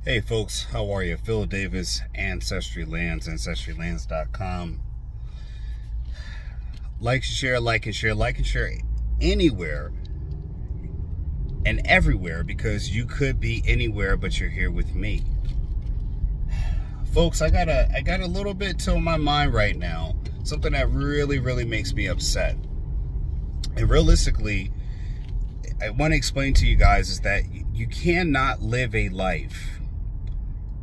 Hey folks, how are you? Phillip Davis, Ancestry Lands, ancestrylands.com. Like, share, like and share, anywhere and everywhere, because you could be anywhere, but you're here with me. Folks, I got a little bit on my mind right now, something that really makes me upset. And realistically, I want to explain to you guys is that you cannot live a life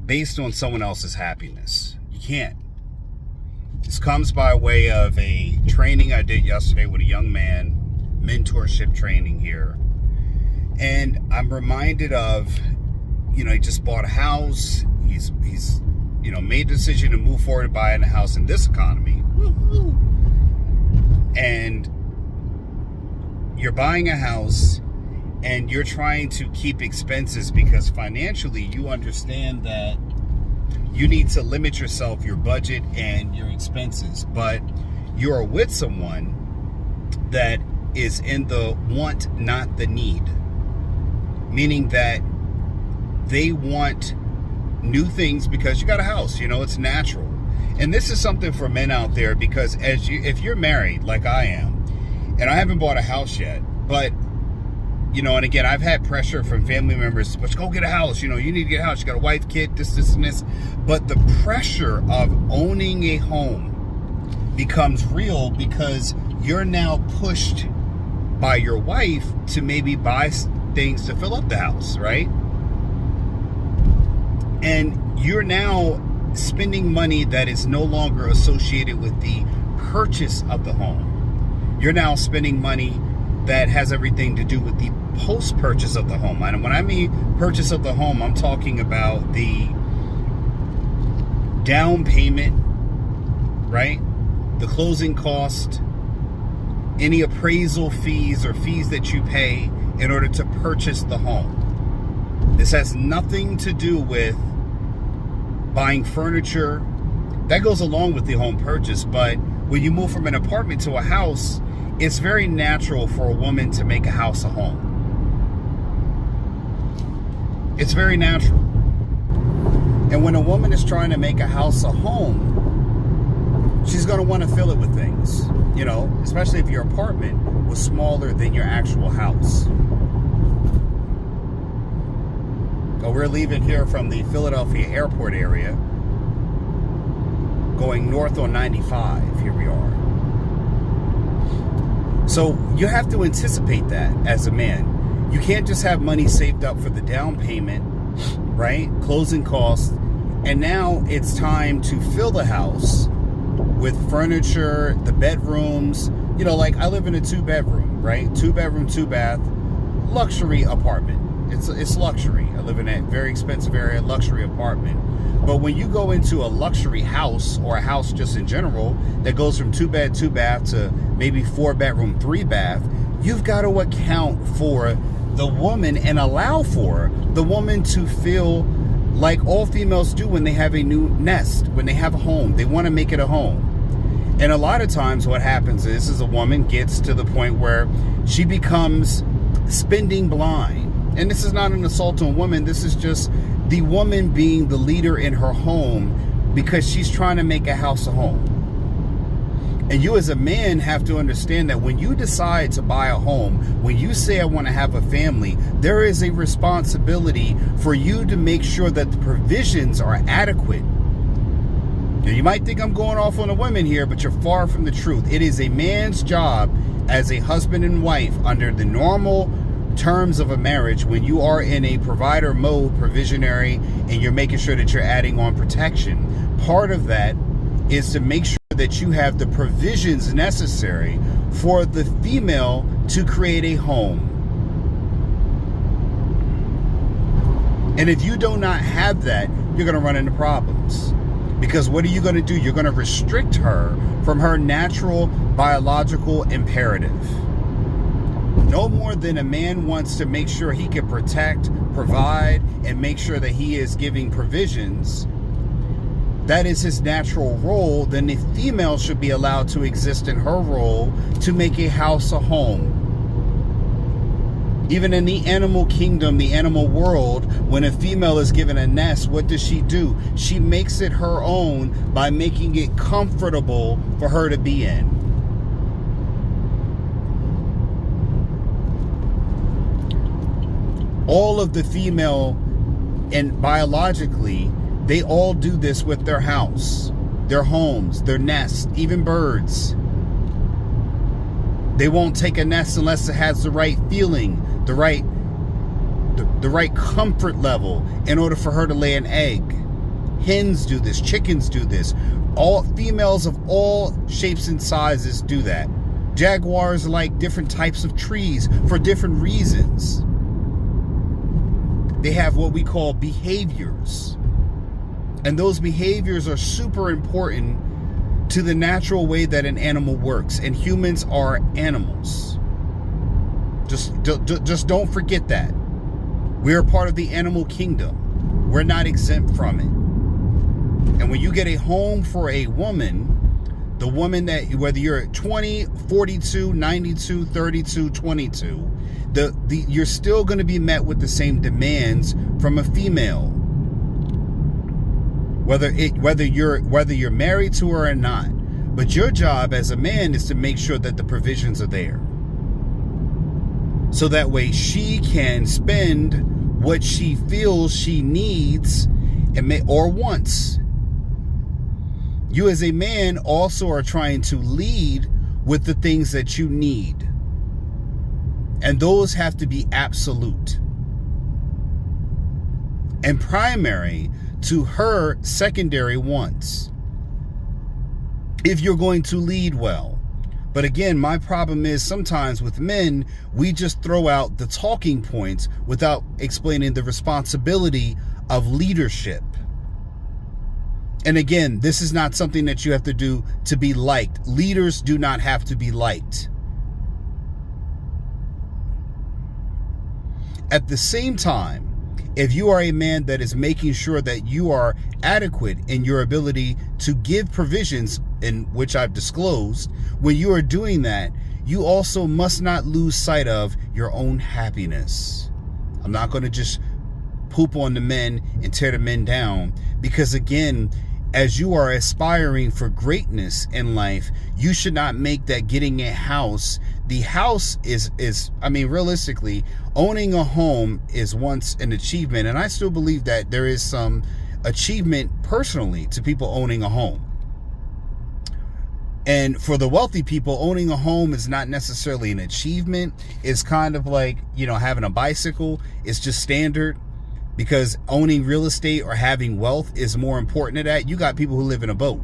based on someone else's happiness. You can't. This comes by way of a training I did yesterday with a young man, mentorship training here. And I'm reminded of, he just bought a house. He's made the decision to move forward to buying a house in this economy. And you're buying a house and you're trying to keep expenses because financially you understand that you need to limit yourself, your budget, and your expenses. But you're with someone that is in the want, not the need. Meaning that they want new things because you got a house, it's natural. And this is something for men out there, because if you're married like I am, and I haven't bought a house yet, but and again, I've had pressure from family members, but go get a house, you need to get a house, you got a wife, kid, this and this. But the pressure of owning a home becomes real because you're now pushed by your wife to maybe buy things to fill up the house, right? And you're now spending money that is no longer associated with the purchase of the home. You're now spending money that has everything to do with the post-purchase of the home. And when I mean purchase of the home, I'm talking about the down payment, right? The closing cost, any appraisal fees or fees that you pay in order to purchase the home. This has nothing to do with buying furniture. That goes along with the home purchase, but when you move from an apartment to a house, it's very natural for a woman to make a house a home. It's very natural. And when a woman is trying to make a house a home, she's going to want to fill it with things, especially if your apartment was smaller than your actual house. So we're leaving here from the Philadelphia airport area, going north on 95. Here we are. So you have to anticipate that as a man. You can't just have money saved up for the down payment, right? Closing costs. And now it's time to fill the house with furniture, the bedrooms. Like I live in a 2-bedroom, right? 2-bedroom, 2-bath, luxury apartment. It's luxury. I live in a very expensive area, luxury apartment. But when you go into a luxury house, or a house just in general, that goes from 2-bed, 2-bath to maybe 4-bedroom, 3-bath, you've got to account for the woman and allow for the woman to feel like all females do when they have a new nest, when they have a home. They want to make it a home. And a lot of times what happens is a woman gets to the point where she becomes spending blind. And this is not an assault on women. This is just the woman being the leader in her home because she's trying to make a house a home. And you as a man have to understand that when you decide to buy a home, when you say I want to have a family, there is a responsibility for you to make sure that the provisions are adequate. Now, you might think I'm going off on the women here, but you're far from the truth. It is a man's job as a husband and wife under the normal terms of a marriage, when you are in a provider mode, provisionary, and you're making sure that you're adding on protection. Part of that is to make sure that you have the provisions necessary for the female to create a home. And if you do not have that, you're going to run into problems. Because what are you going to do? You're going to restrict her from her natural biological imperative. No more than a man wants to make sure he can protect, provide, and make sure that he is giving provisions. That is his natural role. Then the female should be allowed to exist in her role to make a house a home. Even in the animal kingdom, the animal world, when a female is given a nest, what does she do? She makes it her own by making it comfortable for her to be in. All of the female, and biologically, they all do this with their house, their homes, their nests, even birds. They won't take a nest unless it has the right feeling, the right comfort level in order for her to lay an egg. Hens do this, chickens do this. All females of all shapes and sizes do that. Jaguars like different types of trees for different reasons. They have what we call behaviors. And those behaviors are super important to the natural way that an animal works, and humans are animals. Just don't forget that. We are part of the animal kingdom. We're not exempt from it. And when you get a home for a woman, the woman that, whether you're 20, 42, 92, 32, 22, you're still going to be met with the same demands from a female. Whether you're married to her or not. But your job as a man is to make sure that the provisions are there. So that way she can spend what she feels she needs or wants. You as a man also are trying to lead with the things that you need. And those have to be absolute and primary to her secondary wants, if you're going to lead well. But again, my problem is sometimes with men, we just throw out the talking points without explaining the responsibility of leadership. And again, this is not something that you have to do to be liked. Leaders do not have to be liked. At the same time, if you are a man that is making sure that you are adequate in your ability to give provisions, in which I've disclosed, when you are doing that, you also must not lose sight of your own happiness. I'm not going to just poop on the men and tear the men down, because again, as you are aspiring for greatness in life, you should not make that getting a house. The house is I mean, realistically, owning a home is once an achievement. And I still believe that there is some achievement personally to people owning a home. And for the wealthy people, owning a home is not necessarily an achievement. It's kind of like, having a bicycle. It's just standard. Because owning real estate or having wealth is more important to that. You got people who live in a boat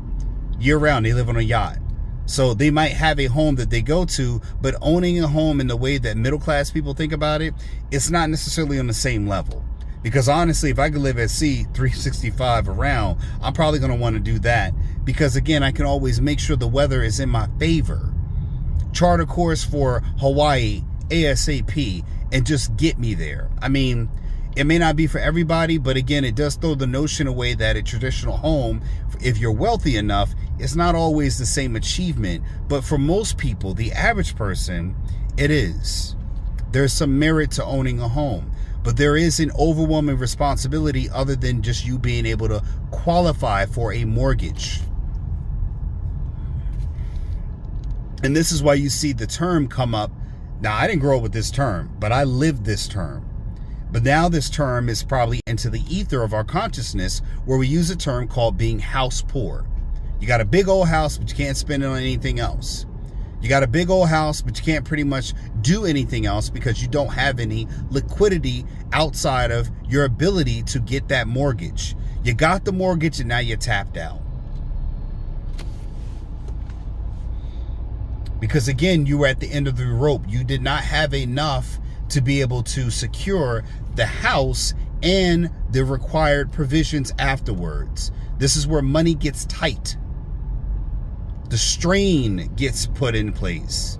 year round. They live on a yacht. So they might have a home that they go to, but owning a home in the way that middle class people think about it, it's not necessarily on the same level. Because honestly, if I could live at sea 365 around, I'm probably going to want to do that. Because again, I can always make sure the weather is in my favor. Chart a course for Hawaii ASAP and just get me there. I mean, it may not be for everybody, but again, it does throw the notion away that a traditional home, if you're wealthy enough, it's not always the same achievement. But for most people, the average person, it is. There's some merit to owning a home, but there is an overwhelming responsibility other than just you being able to qualify for a mortgage. And this is why you see the term come up. Now, I didn't grow up with this term, but I lived this term. But now this term is probably into the ether of our consciousness, where we use a term called being house poor. You got a big old house, but you can't spend it on anything else. You got a big old house, but you can't pretty much do anything else because you don't have any liquidity outside of your ability to get that mortgage. You got the mortgage and now you're tapped out. Because again, you were at the end of the rope. You did not have enough to be able to secure the house and the required provisions afterwards. This is where money gets tight. The strain gets put in place.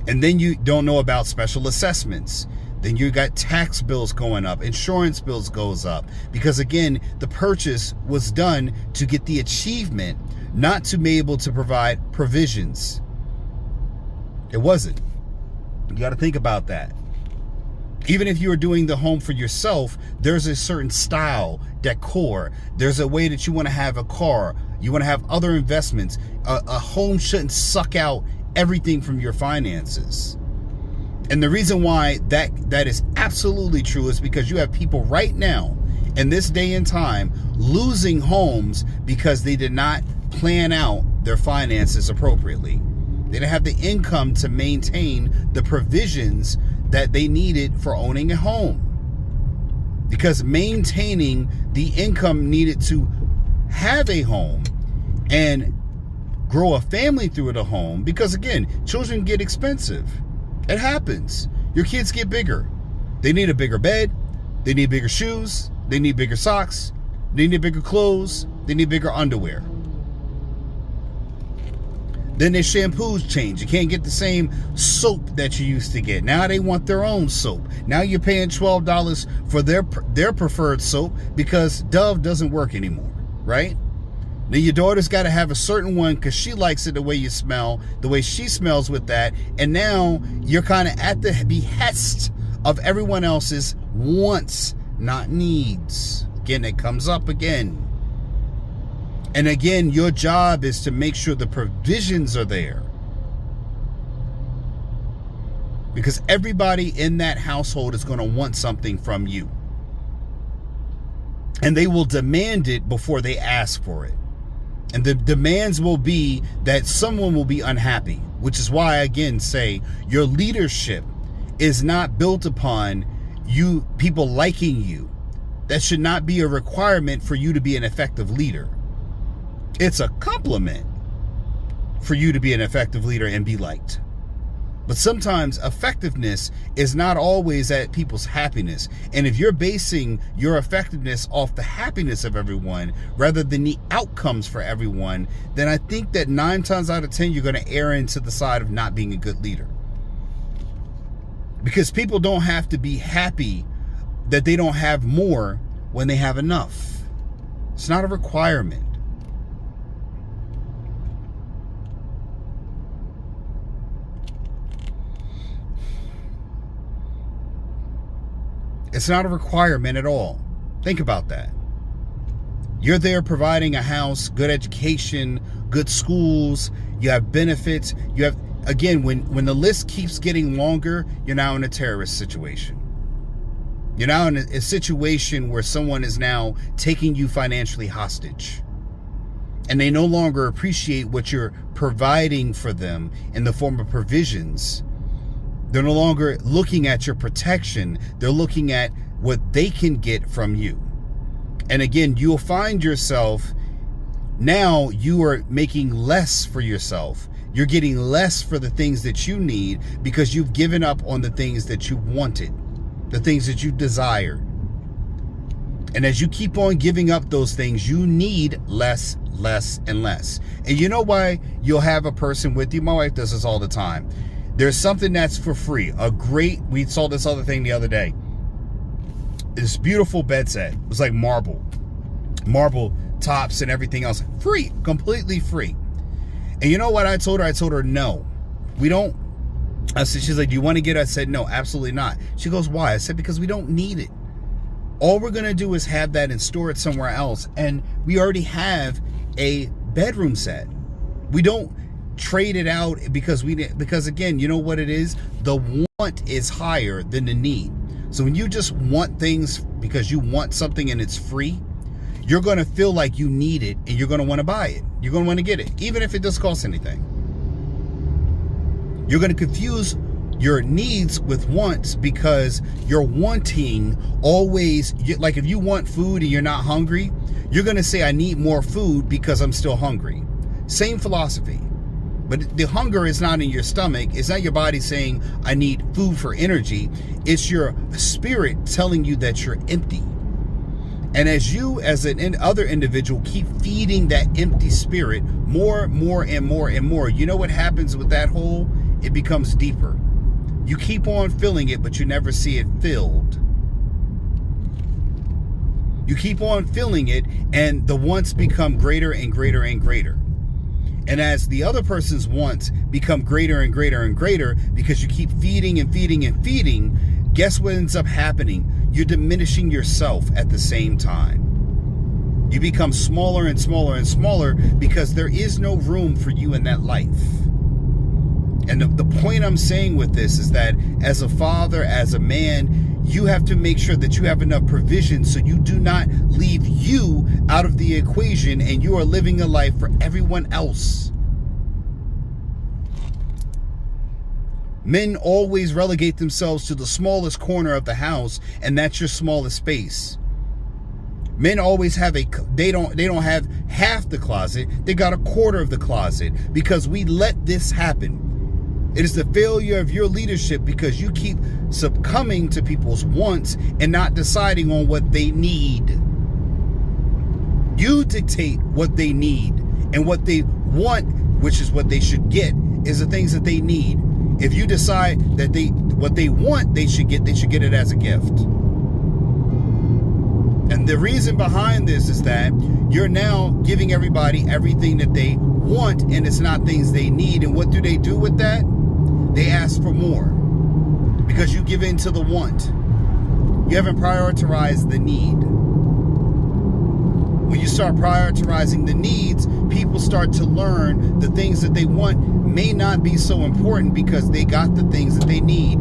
And then you don't know about special assessments. Then you got tax bills going up, insurance bills goes up. Because again, the purchase was done to get the achievement, not to be able to provide provisions. It wasn't. You got to think about that. Even if you are doing the home for yourself, there's a certain style, decor. There's a way that you want to have a car. You want to have other investments. A home shouldn't suck out everything from your finances. And the reason why that is absolutely true is because you have people right now in this day and time losing homes because they did not plan out their finances appropriately. They didn't have the income to maintain the provisions that they needed for owning a home. Because maintaining the income needed to have a home and grow a family through the home, because again, children get expensive. It happens. Your kids get bigger. They need a bigger bed. They need bigger shoes. They need bigger socks. They need bigger clothes. They need bigger underwear. Then their shampoos change. You can't get the same soap that you used to get. Now they want their own soap. Now you're paying $12 for their preferred soap because Dove doesn't work anymore, right? Then your daughter's got to have a certain one because she likes it the way you smell, the way she smells with that. And now you're kind of at the behest of everyone else's wants, not needs. Again, it comes up again. And again, your job is to make sure the provisions are there. Because everybody in that household is going to want something from you. And they will demand it before they ask for it. And the demands will be that someone will be unhappy, which is why I again say your leadership is not built upon you people liking you. That should not be a requirement for you to be an effective leader. It's a compliment for you to be an effective leader and be liked. But sometimes effectiveness is not always at people's happiness. And if you're basing your effectiveness off the happiness of everyone rather than the outcomes for everyone, then I think that 9 times out of 10, you're going to err into the side of not being a good leader. Because people don't have to be happy that they don't have more when they have enough. It's not a requirement. It's not a requirement at all. Think about that. You're there providing a house, good education, good schools. You have benefits. You have, again, when the list keeps getting longer, you're now in a terrorist situation. You're now in a situation where someone is now taking you financially hostage. And they no longer appreciate what you're providing for them in the form of provisions. They're no longer looking at your protection. They're looking at what they can get from you. And again, you'll find yourself now you are making less for yourself. You're getting less for the things that you need because you've given up on the things that you wanted, the things that you desired. And as you keep on giving up those things, you need less, less, and less. And you know why you'll have a person with you? My wife does this all the time. There's something that's for free. We saw this other thing the other day. This beautiful bed set. It was like marble tops and everything else. Free, completely free. And you know what I told her? I told her, no, we don't. I said, she's like, do you want to get it? I said, no, absolutely not. She goes, why? I said, because we don't need it. All we're going to do is have that and store it somewhere else. And we already have a bedroom set. We don't trade it out because again, you know what it is? The want is higher than the need. So when you just want things because you want something and it's free, you're going to feel like you need it and you're going to want to buy it. You're going to want to get it, even if it doesn't cost anything. You're going to confuse your needs with wants because you're wanting always, like if you want food and you're not hungry, you're going to say, I need more food because I'm still hungry. Same philosophy. But the hunger is not in your stomach. It's not your body saying, I need food for energy. It's your spirit telling you that you're empty. And as you, as an other individual, keep feeding that empty spirit more, and more, and more, you know what happens with that hole? It becomes deeper. You keep on filling it, but you never see it filled. You keep on filling it, and the wants become greater and greater and greater. And as the other person's wants become greater and greater and greater, because you keep feeding and feeding and feeding, guess what ends up happening? You're diminishing yourself at the same time. You become smaller and smaller and smaller because there is no room for you in that life. And the point I'm saying with this is that as a father, as a man, you have to make sure that you have enough provision so you do not leave you out of the equation and you are living a life for everyone else. Men always relegate themselves to the smallest corner of the house, and that's your smallest space. Men always have they don't have half the closet, they got a quarter of the closet, because we let this happen. It is the failure of your leadership because you keep succumbing to people's wants and not deciding on what they need. You dictate what they need, and what they want, which is what they should get, is the things that they need. If you decide that what they want they should get it as a gift. And the reason behind this is that you're now giving everybody everything that they want, and it's not things they need. And what do they do with that? They ask for more because you give in to the want. You haven't prioritized the need. When you start prioritizing the needs, people start to learn the things that they want may not be so important because they got the things that they need.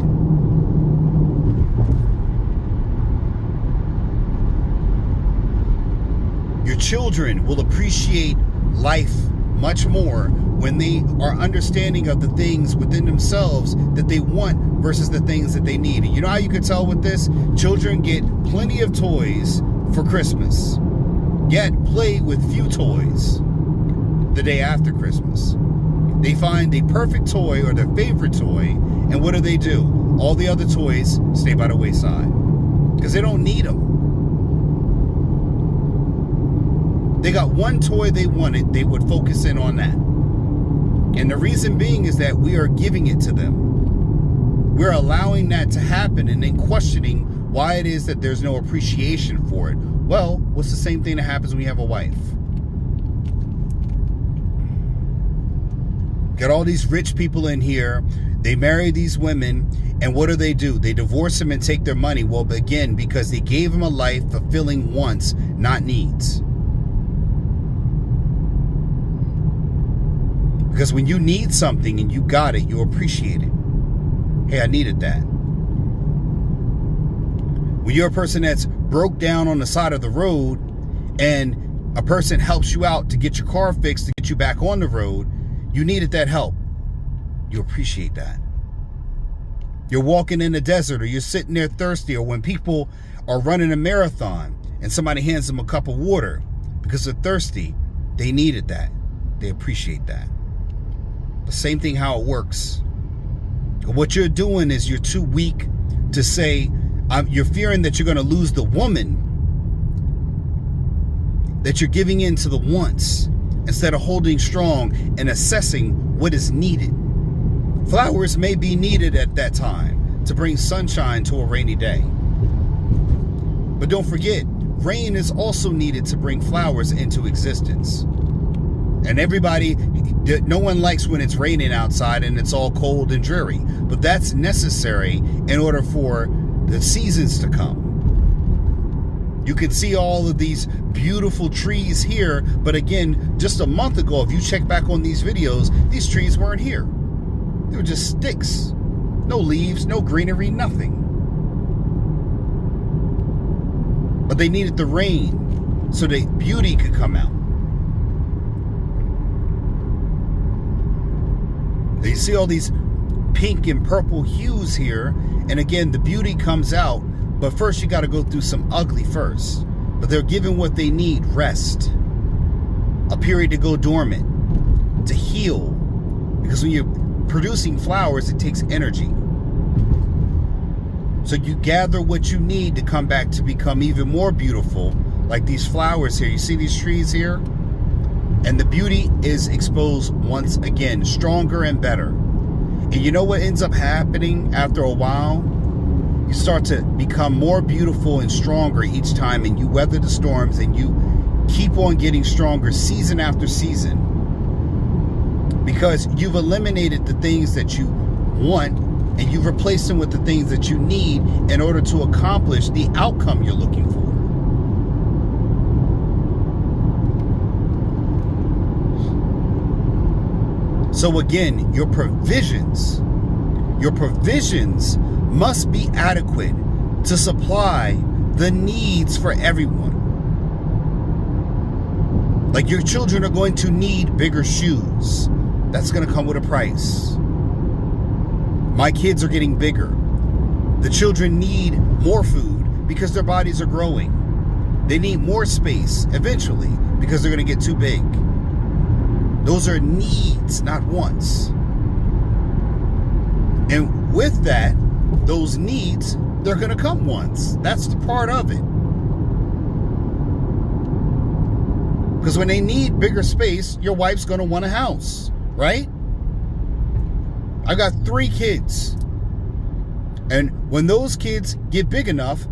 Your children will appreciate life much more when they are understanding of the things within themselves that they want versus the things that they need. And you know how you can tell with this? Children get plenty of toys for Christmas, yet play with few toys the day after Christmas. They find the perfect toy or their favorite toy, and what do? All the other toys stay by the wayside because they don't need them. They got one toy they wanted, they would focus in on that. And the reason being is that we are giving it to them. We're allowing that to happen and then questioning why it is that there's no appreciation for it. Well, what's the same thing that happens when you have a wife? Got all these rich people in here. They marry these women, and what do? They divorce them and take their money. Well, again, because they gave them a life fulfilling wants, not needs. Because when you need something and you got it, you appreciate it. Hey, I needed that. When you're a person that's broke down on the side of the road and a person helps you out to get your car fixed, to get you back on the road, you needed that help. You appreciate that. You're walking in the desert, or you're sitting there thirsty, or when people are running a marathon and somebody hands them a cup of water because they're thirsty, they needed that. They appreciate that. The same thing how it works. What you're doing is you're too weak to say, you're fearing that you're going to lose the woman, that you're giving in to the wants instead of holding strong and assessing what is needed. Flowers may be needed at that time to bring sunshine to a rainy day. But don't forget, rain is also needed to bring flowers into existence. And no one likes when it's raining outside and it's all cold and dreary. But that's necessary in order for the seasons to come. You can see all of these beautiful trees here. But again, just a month ago, if you check back on these videos, these trees weren't here. They were just sticks. No leaves, no greenery, nothing. But they needed the rain so that beauty could come out. You see all these pink and purple hues here, and again, the beauty comes out, but first you got to go through some ugly first. But they're given what they need: rest, a period to go dormant, to heal, because when you're producing flowers, it takes energy. So you gather what you need to come back to become even more beautiful, like these flowers here. You see these trees here? And the beauty is exposed once again, stronger and better. And you know what ends up happening after a while? You start to become more beautiful and stronger each time, and you weather the storms, and you keep on getting stronger season after season. Because you've eliminated the things that you want, and you've replaced them with the things that you need in order to accomplish the outcome you're looking for. So again, your provisions must be adequate to supply the needs for everyone. Like, your children are going to need bigger shoes. That's going to come with a price. My kids are getting bigger. The children need more food because their bodies are growing. They need more space eventually because they're going to get too big. Those are needs, not wants. And with that, those needs, they're going to come wants. That's the part of it. Because when they need bigger space, your wife's going to want a house, right? I got 3 kids. And when those kids get big enough,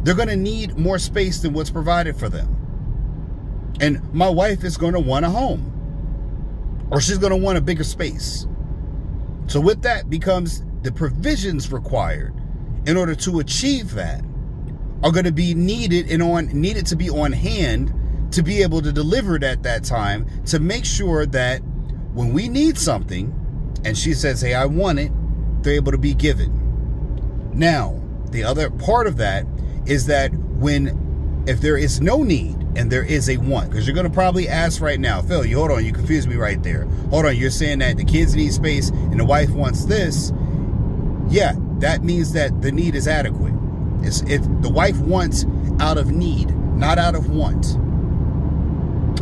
they're going to need more space than what's provided for them. And my wife is going to want a home. Or she's going to want a bigger space. So with that becomes the provisions required in order to achieve that are going to be needed to be on hand to be able to deliver it at that time, to make sure that when we need something and she says, hey, I want it, they're able to be given. Now, the other part of that is that if there is no need and there is a want, because you're going to probably ask right now, Phil, hold on, you confused me right there. Hold on, you're saying that the kids need space and the wife wants this. Yeah, that means that the need is adequate. The wife wants out of need, not out of want.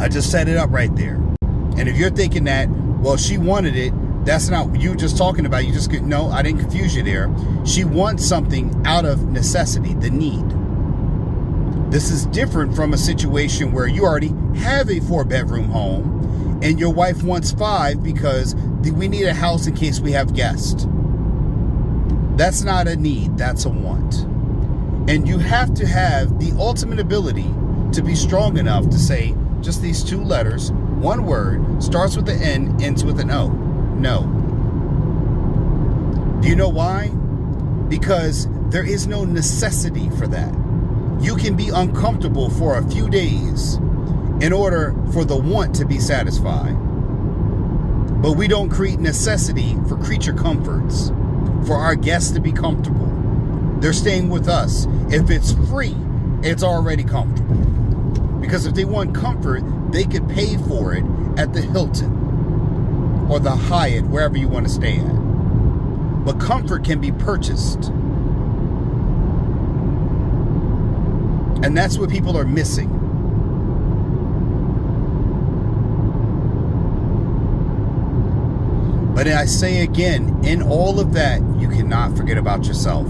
I just set it up right there. And if you're thinking that, well, she wanted it, that's not what you were just talking about. No, I didn't confuse you there. She wants something out of necessity, the need. This is different from a situation where you already have a 4-bedroom home and your wife wants 5 because we need a house in case we have guests. That's not a need, that's a want. And you have to have the ultimate ability to be strong enough to say just these 2 letters, 1 word, starts with an N, ends with an O. No. Do you know why? Because there is no necessity for that. You can be uncomfortable for a few days in order for the want to be satisfied. But we don't create necessity for creature comforts, for our guests to be comfortable. They're staying with us. If it's free, it's already comfortable. Because if they want comfort, they could pay for it at the Hilton or the Hyatt, wherever you want to stay at. But comfort can be purchased. And that's what people are missing. But I say again, in all of that, you cannot forget about yourself.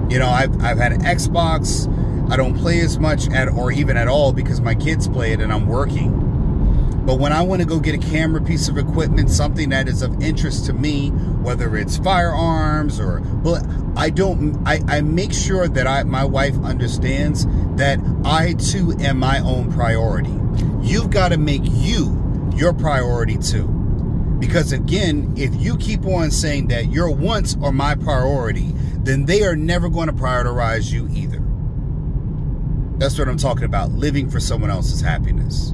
You know, I've had an Xbox. I don't play as much or even at all because my kids play it and I'm working. But when I want to go get a camera piece of equipment, something that is of interest to me, whether it's firearms or I make sure that my wife understands that I too am my own priority. You've got to make you your priority too. Because again, if you keep on saying that your wants are my priority, then they are never going to prioritize you either. That's what I'm talking about, living for someone else's happiness.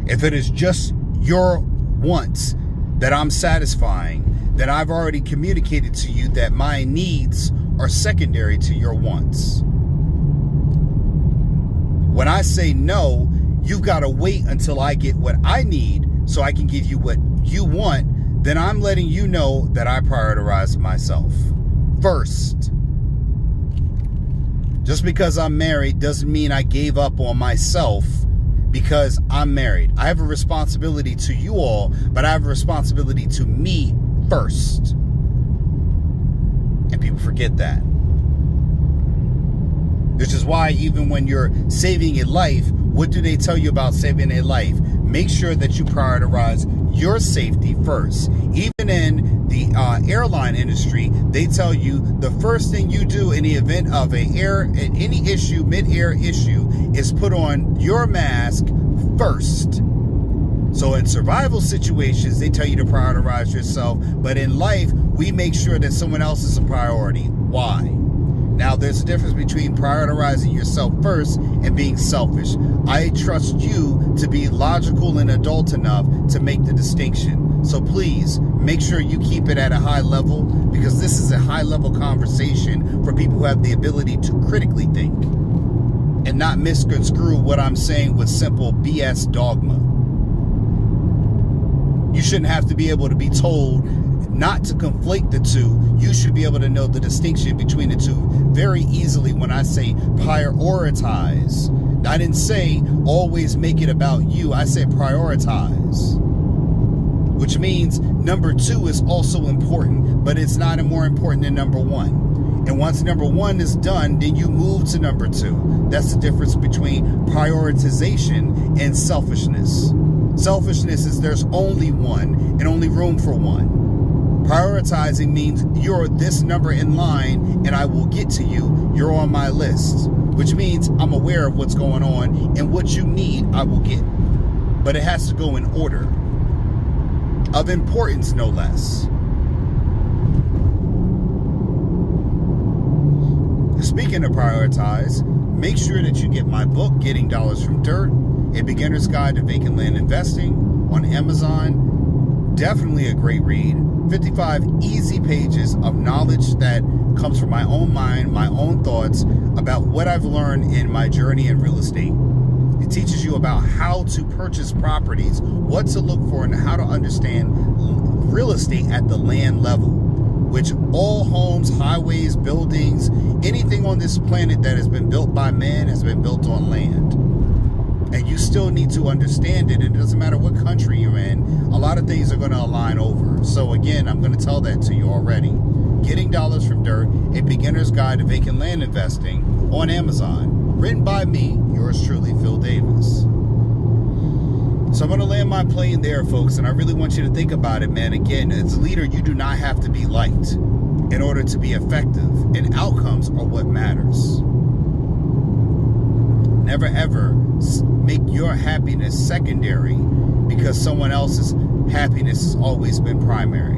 If it is just your wants that I'm satisfying, then I've already communicated to you that my needs are secondary to your wants. When I say no, you've got to wait until I get what I need so I can give you what you want. Then I'm letting you know that I prioritize myself first. Just because I'm married doesn't mean I gave up on myself because I'm married. I have a responsibility to you all, but I have a responsibility to me first. And people forget that. Which is why even when you're saving a life, what do they tell you about saving a life? Make sure that you prioritize your safety first. Even in the airline industry, they tell you the first thing you do in the event of any issue, mid-air issue, is put on your mask first. So in survival situations, they tell you to prioritize yourself, but in life, we make sure that someone else is a priority. Why? Now, there's a difference between prioritizing yourself first and being selfish. I trust you to be logical and adult enough to make the distinction. So please, make sure you keep it at a high level, because this is a high-level conversation for people who have the ability to critically think and not misconstrue what I'm saying with simple BS dogma. You shouldn't have to be able to be told not to conflate the two. You should be able to know the distinction between the two very easily when I say prioritize. I didn't say always make it about you. I said prioritize, which means number 2 is also important, but it's not more important than number 1. And once number 1 is done, then you move to number 2. That's the difference between prioritization and selfishness. Selfishness is there's only one and only room for one. Prioritizing means you're this number in line and I will get to you. You're on my list, which means I'm aware of what's going on, and what you need, I will get. But it has to go in order of importance, no less. Speaking of prioritize, make sure that you get my book, Getting Dollars from Dirt, A Beginner's Guide to Vacant Land Investing, on Amazon. Definitely a great read. 55 easy pages of knowledge that comes from my own mind, my own thoughts about what I've learned in my journey in real estate. It teaches you about how to purchase properties, what to look for, and how to understand real estate at the land level, which all homes, highways, buildings, anything on this planet that has been built by man has been built on land. And you still need to understand it. It doesn't matter what country you're in. A lot of things are going to align over. So again, I'm going to tell that to you already. Getting Dollars from Dirt, A Beginner's Guide to Vacant Land Investing, on Amazon. Written by me, yours truly, Phil Davis. So I'm going to land my plane there, folks. And I really want you to think about it, man. Again, as a leader, you do not have to be liked in order to be effective. And outcomes are what matters. Never ever make your happiness secondary because someone else's happiness has always been primary.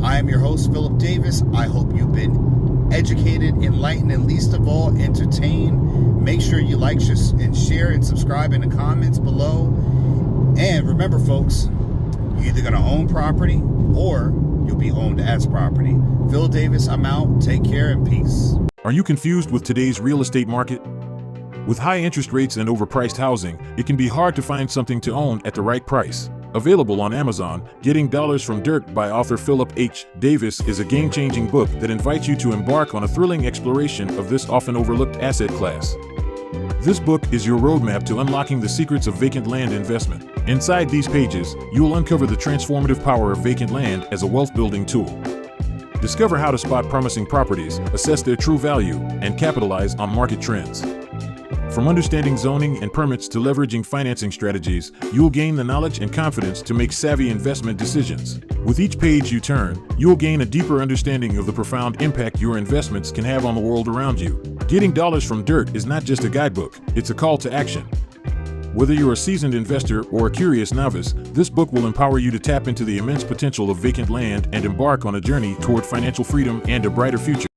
I am your host, Phillip Davis. I hope you've been educated, enlightened, and least of all, entertained. Make sure you like and share and subscribe in the comments below. And remember, folks, you're either going to own property or you'll be owned as property. Phil Davis, I'm out. Take care and peace. Are you confused with today's real estate market? With high interest rates and overpriced housing, it can be hard to find something to own at the right price. Available on Amazon, Getting Dollars from Dirt by author Phillip H. Davis is a game-changing book that invites you to embark on a thrilling exploration of this often overlooked asset class. This book is your roadmap to unlocking the secrets of vacant land investment. Inside these pages, you will uncover the transformative power of vacant land as a wealth-building tool. Discover how to spot promising properties, assess their true value, and capitalize on market trends. From understanding zoning and permits to leveraging financing strategies, you'll gain the knowledge and confidence to make savvy investment decisions. With each page you turn, you'll gain a deeper understanding of the profound impact your investments can have on the world around you. Getting Dollars from Dirt is not just a guidebook, it's a call to action. Whether you're a seasoned investor or a curious novice, this book will empower you to tap into the immense potential of vacant land and embark on a journey toward financial freedom and a brighter future.